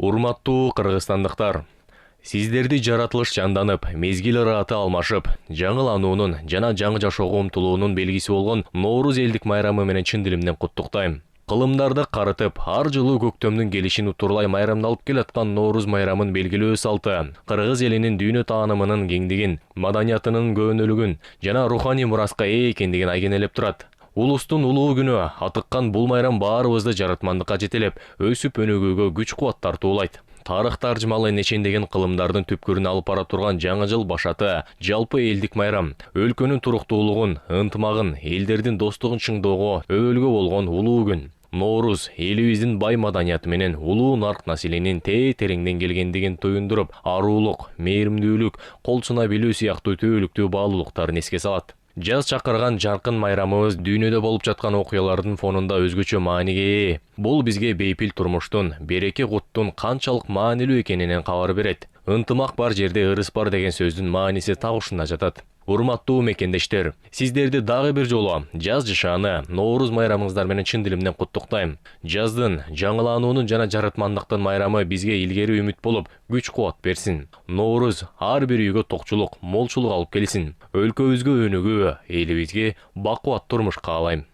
Урматтуу кыргызстандыктар, сиздерди жаратылыш жанданып, мезгил ыраты алмашып, жаңылануунун жана жаңы жашоого умтулуунун белгиси болгон Нооруз элдик майрамы менен чын дилимден куттуктайм. Кылымдарды карытып, ар жылы көктөмдүн келишин утурлай майрамдалып келаткан Нооруз майрамын белгилөө салты кыргыз элинин дүйнө таанымынын кеңдигин, маданиятынын көөнөлүгүн жана руханий мураска ээ экендигин айгинелеп турат. Улустун улуу күнү атыккан бул майрам баарыбызды жаратмандыкка жетелеп, өсүп өнүгүүгө күч кубат тартуулайт. Тарых таржымалы нечендеген кылымдардын түпкүрүнө алып бара турган жаңы жыл башаты жалпы элдик майрам, өлкөнүн туруктуулугун, ынтымагын, элдердин достугун чыңдоого өбөлгө болгон улуу күн. Нооруз элибиздин бай маданияты менен улуу нарк населенин тереңден келгендигин туюндуруп, аруулук, мээримдүүлүк, кол суна билүү сыяктуу түбөлүктүү баалуулуктарын эске салат. Жаз чакырган жаркын майрамыбыз дүйнөдө болуп жаткан окуялардын фонунда өзгөчө мааниге ээ. Бул бизге бейпил турмуштун, береке куттун канчалык маанилүү экенинен кабар берет. Ынтымак бар жерде ырыс бар деген сөздүн мааниси так ушунда жатат. Урматтуу мекендештер, сиздерди дагы бир жолу жаз жашааны Нооруз майрамыңыздар менен чын дилимден куттуктайм. Жаздын, жаңылануунун жана жаратмандыктын майрамы бизге илгери үмүт болуп, күч кубат берсин. Нооруз ар бир үйгө токчулук, молчулук алып келсин. Өлкөбүзгө өнүгүү, элибизге бакубат турмуш каалайм.